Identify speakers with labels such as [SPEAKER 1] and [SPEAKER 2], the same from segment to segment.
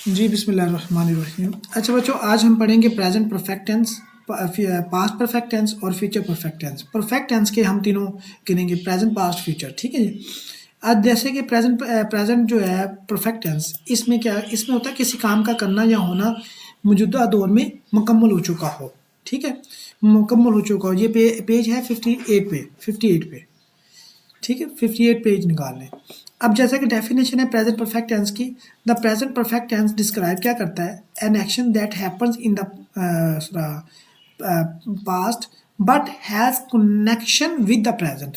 [SPEAKER 1] जी, बिस्मिल्लाहिर्रहमानिर्रहीम। अच्छा बच्चों, आज हम पढ़ेंगे present perfect tense, past perfect tense और future perfect tense. Perfect tense के हम तीनों गिनेंगे, प्रेजेंट, पास्ट, फ्यूचर। ठीक है जी। आज जैसे कि प्रेजेंट जो है परफेक्ट टेंस, इसमें क्या, इसमें होता है किसी काम का करना या होना मौजूदा दौर में मुकम्मल हो चुका हो। ठीक है, मुकम्मल हो चुका हो। ये पेज है 58 पे। ठीक है, 58 पेज निकाल लें। अब जैसा कि डेफिनेशन है प्रेजेंट परफेक्ट टेंस की, the present perfect tense describe क्या करता है, an action that happens in the past but has connection with the present.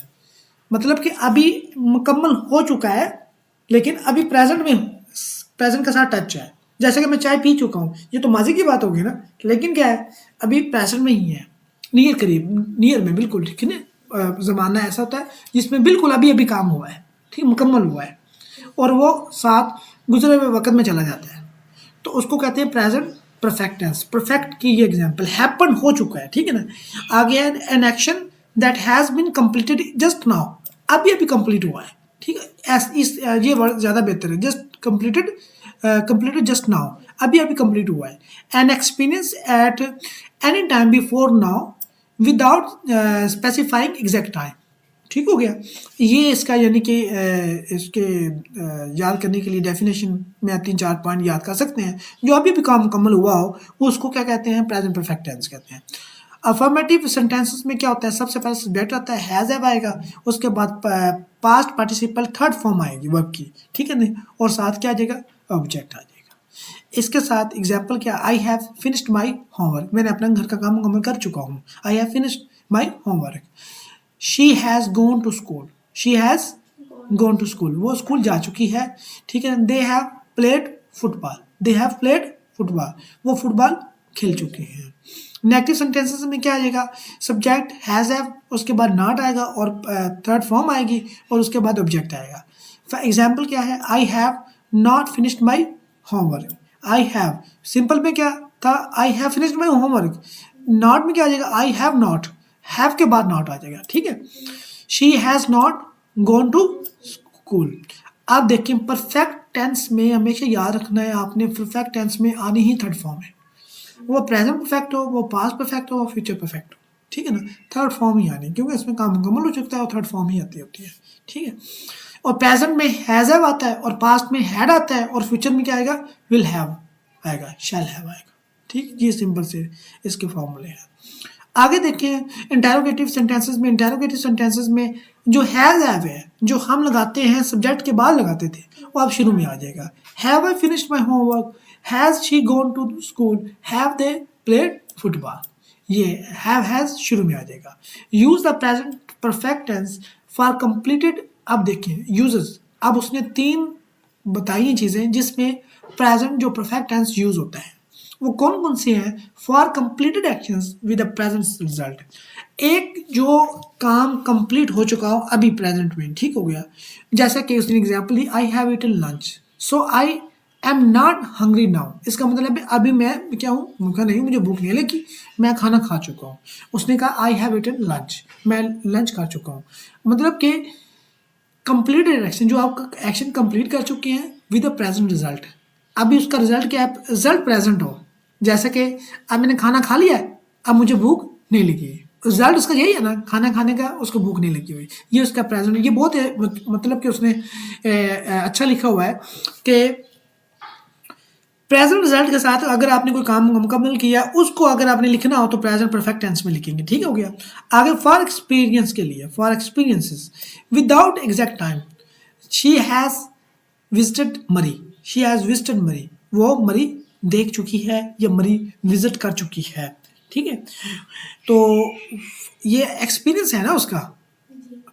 [SPEAKER 1] मतलब कि अभी मुकम्मल हो चुका है लेकिन अभी प्रेजेंट में, प्रेजेंट के साथ टच है। जैसे कि मैं चाय पी चुका हूँ, ये तो माजी की बात होगी ना, लेकिन क्या है, अभी प्रेजेंट में ही है, नियर करीब, नियर में, बिल्कुल। ठीक है ना, ज़माना ऐसा होता है जिसमें बिल्कुल अभी अभी काम हुआ है, ठीक, मुकम्मल हुआ है, और वो साथ गुजरे हुए वक्त में चला जाता है, तो उसको कहते हैं प्रेजेंट परफेक्ट टेंस। परफेक्ट की ये एग्जांपल, हैपन हो चुका है, ठीक है ना। आगे an action that has been completed just now, अभी अभी कंप्लीट हुआ है, ठीक है। ये वर्ड ज़्यादा बेहतर है, just completed, completed just now, अभी अभी कंप्लीट हुआ है। An experience at any time before now without specifying exact time. ठीक हो गया। ये इसका यानी कि इसके याद करने के लिए डेफिनेशन में आप 3-4 पॉइंट याद कर सकते हैं। जो अभी भी काम मुकम्मल हुआ हो वो उसको क्या कहते हैं, प्रेजेंट परफेक्ट टेंस कहते हैं। अफर्मेटिव सेंटेंसेस में क्या होता है, सबसे पहले सब्जेक्ट आता है, हैज़ हैव आएगा, उसके बाद पास्ट पार्टिसिपल थर्ड फॉर्म आएगी वर्ब की, ठीक है ना, और साथ क्या आ जाएगा, ऑब्जेक्ट आ जाएगा। इसके साथ एग्जाम्पल क्या, I have finished my homework, मैंने अपना घर का काम मुकम्मल कर चुका हूँ, I have finished my homework. She has gone to school, she has gone to school, वो स्कूल जा चुकी है, ठीक है। They have played football, they have played football, वो फुटबॉल खेल चुके हैं। नेगेटिव सेंटेंसेस में क्या आ जाएगा, सब्जेक्ट हैज़ हैव, उसके बाद नॉट आएगा और थर्ड फॉर्म आएगी और उसके बाद ऑब्जेक्ट आएगा। फॉर एग्जाम्पल क्या है, I have not finished my homework, I have simple में क्या था, आई have finished my homework. Not में क्या आ जाएगा, आई हैव नॉट, हैव के बाद नॉट आ जाएगा, ठीक है। She has not gone to school. आप देखिए परफेक्ट टेंस में हमेशा याद रखना है आपने, परफेक्ट टेंस में आनी ही थर्ड फॉर्म है, वो प्रेजेंट परफेक्ट हो, वो पास्ट परफेक्ट हो, वो फ्यूचर परफेक्ट हो, ठीक है ना, थर्ड फॉर्म ही आनी, क्योंकि इसमें काम मुकम्मल हो चुका है और थर्ड फॉर्म ही आती होती है, ठीक है। और प्रेजेंट में हैज़ हैव आता है और पास्ट में हैड आता है और फ्यूचर में क्या आएगा, विल हैव आएगा, शैल हैव आएगा, ठीक। ये सिंपल से इसके फॉर्मूले हैं। आगे देखिए इंटेरोगेटिव सेंटेंसेस में, इंटेरोगेटिव सेंटेंसेस में जो हैज़ हैव है, जो हम लगाते हैं सब्जेक्ट के बाद लगाते थे, वो अब शुरू में आ जाएगा। Have I finished my homework, has she gone to school, have they played football, ये हैव हैज़ शुरू में आ जाएगा। Use the present perfect tense for completed. अब देखिए यूजेस, अब उसने 3 बताई चीज़ें जिसमें प्रेजेंट जो परफेक्ट टेंस यूज होता है, वो कौन कौन से हैं, for completed actions with a present result. एक जो काम कंप्लीट हो चुका हो अभी प्रेजेंट में, ठीक हो गया, जैसा कि उसने एग्जांपल दी, I have eaten lunch so I am not hungry now. इसका मतलब है अभी मैं क्या हूँ, भूखा नहीं, मुझे भूख नहीं लगी, मैं खाना खा चुका हूँ। उसने कहा आई हैव ईटन लंच, मैं लंच खा चुका हूँ, मतलब कि कंप्लीटेड एक्शन, जो आप एक्शन कंप्लीट कर चुके हैं विद अ प्रेजेंट रिजल्ट। अभी उसका रिजल्ट क्या है, रिजल्ट प्रेजेंट हो, जैसे कि अब मैंने खाना खा लिया है, अब मुझे भूख नहीं लगी, रिजल्ट उसका यही है ना, खाना खाने का उसको भूख नहीं लगी हुई, ये उसका प्रेजेंट। ये बहुत है, मतलब कि उसने अच्छा लिखा हुआ है कि प्रेजेंट रिजल्ट के साथ अगर आपने कोई काम मुकम्मल किया, उसको अगर आपने लिखना हो तो प्रेजेंट परफेक्ट टेंस में लिखेंगे, ठीक हो गया। आगे फॉर एक्सपीरियंस के लिए, for experiences without exact time, she has visited मरी, शी हैज़ विजिटेड मरी, वो मरी देख चुकी है या मरी विजिट कर चुकी है, ठीक है। तो ये एक्सपीरियंस है ना उसका,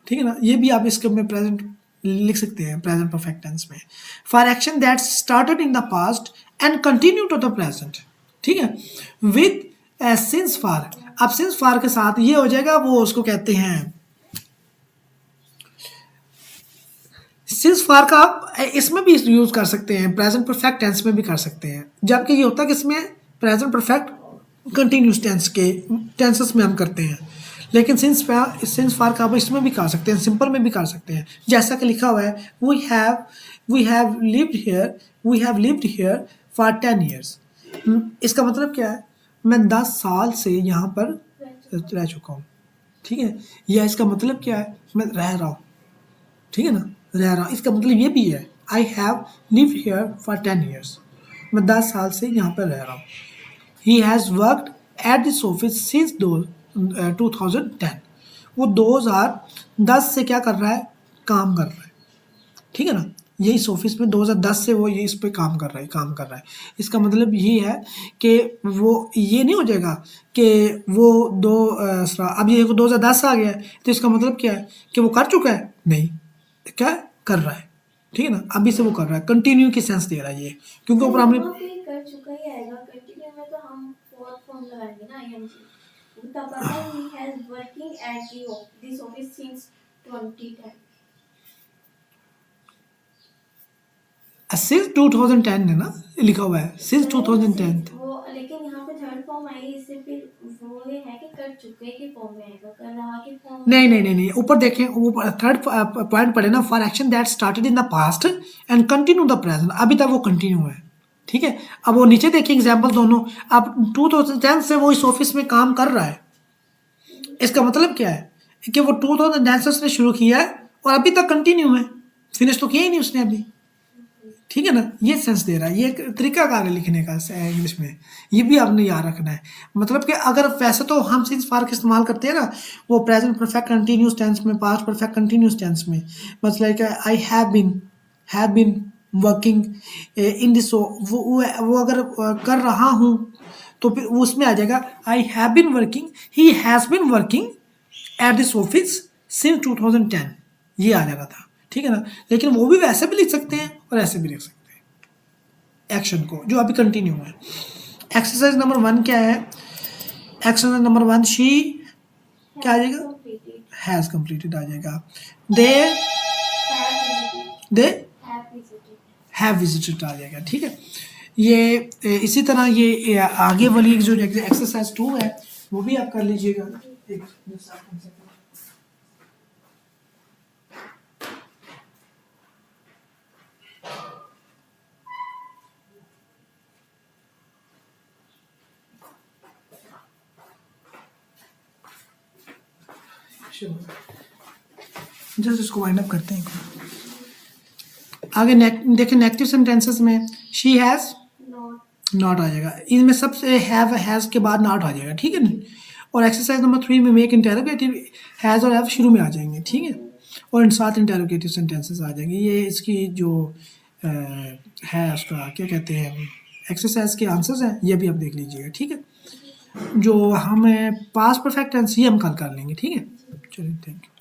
[SPEAKER 1] ठीक है ना, ये भी आप इसके में प्रेजेंट लिख सकते हैं, प्रेजेंट परफेक्ट टेंस में। For action that started in the past and continue to the present, ठीक है, विद सिंस फॉर। अब सिंस फॉर के साथ ये हो जाएगा, वो उसको कहते हैं सिंस फॉर का, आप इसमें भी यूज कर सकते हैं, प्रेजेंट परफेक्ट टेंस में भी कर सकते हैं, जबकि ये होता है कि इसमें प्रेजेंट परफेक्ट कंटिन्यूस टेंस के टेंसेस में हम करते हैं, लेकिन सिंस फॉर का आप इसमें भी कर सकते हैं, सिंपल में भी कर सकते हैं। जैसा कि लिखा हुआ है, we have lived here we have lived here for 10 years। इसका मतलब क्या है, मैं 10 साल से यहाँ पर रह चुका हूँ, ठीक है। या इसका मतलब क्या है, मैं रह रहा हूँ, ठीक है ना, रह रहा हूँ। इसका मतलब ये भी है, I have lived here for 10 years, मैं 10 साल से यहाँ पर रह रहा हूँ। He has worked eight this office since 2010। वो 2010 से क्या कर रहा है, काम कर रहा है, ठीक है ना। ये इस ऑफिस में 2010 से वो ये इस पे काम कर रहा है। इसका मतलब ये है कि वो ये नहीं हो जाएगा कि वो अब ये 2010 आ गया है, तो इसका मतलब क्या है कि वो कर चुका है, नहीं, क्या कर रहा है, ठीक है ना। अभी से वो कर रहा है, कंटिन्यू की सेंस दे रहा है ये, क्योंकि ऊपर हमने
[SPEAKER 2] कर चुका ही आएगा। कंटिन्यू में तो हम फोर्थ फॉर्म लगाएंगे ना, ing। उनका पता है he has working at this office since 2010।
[SPEAKER 1] Since 2010 है ना, लिखा हुआ है सिंस 2010।
[SPEAKER 2] वो लेकिन यहाँ पे थर्ड फॉर्म आएगी, इससे फिर वो ये है कि कर चुके के फॉर्म में आएगा, कर रहा के फॉर्म में।
[SPEAKER 1] नहीं, ऊपर देखें, ऊपर थर्ड पॉइंट पढ़े ना, for action that started in the past and continue the present, अभी तक वो कंटिन्यू है, ठीक है। अब वो नीचे देखिए एग्जाम्पल दोनों, अब 2010 से वो इस ऑफिस में काम कर रहा है, इसका मतलब क्या है कि वो 2010 से उसने शुरू किया है और अभी तक कंटिन्यू है, फिनिश तो किया ही नहीं उसने अभी, ठीक है ना। ये सेंस दे रहा है, ये एक तरीकाकार है लिखने का इंग्लिश में, ये भी आपने याद रखना है। मतलब कि अगर वैसे तो हम सिंस फार का इस्तेमाल करते हैं ना, वो प्रेजेंट परफेक्ट कंटिन्यूस टेंस में, पास्ट परफेक्ट कंटिन्यूस टेंस में, मतलब I have been working in this, वो अगर कर रहा हूँ तो फिर वो उसमें आ जाएगा I have been working, he has been working at this office since 2010, ये आ जाएगा था, ठीक है ना। लेकिन वो भी वैसे भी लिख सकते हैं और ऐसे भी लिख सकते हैं एक्शन को, जो अभी कंटिन्यू है। एक्सरसाइज नंबर 1 क्या है, एक्सरसाइज नंबर 1 शी क्या आ जाएगा, हैज़ कंप्लीटेड आ जाएगा। दे हैव विजिटेड आ जाएगा, ठीक है। ये इसी तरह ये आगे वाली जो एक्सरसाइज 2 है वो भी आप कर लीजिएगा। जस्ट इसको वाइंड अप करते हैं। आगे देखिए नेगेटिव सेंटेंसेस में शी हैज़ नॉट आ जाएगा, इनमें सबसे हैव हैज़ के बाद नॉट आ जाएगा, ठीक है ना। और एक्सरसाइज नंबर 3 में मेक इंटेरोगेटिव, हैज़ और हैव शुरू में आ जाएंगे, ठीक है। और इन 7 इंटेरोगेटिव सेंटेंसेस आ जाएंगे। ये इसकी जो है उसका क्या कहते हैं, एक्सरसाइज के आंसर्स हैं, ये भी आप देख लीजिएगा, ठीक है। जो हमें पास्ट परफेक्ट टेंस ये हम कल कर लेंगे, ठीक है। चलिए, थैंक यू।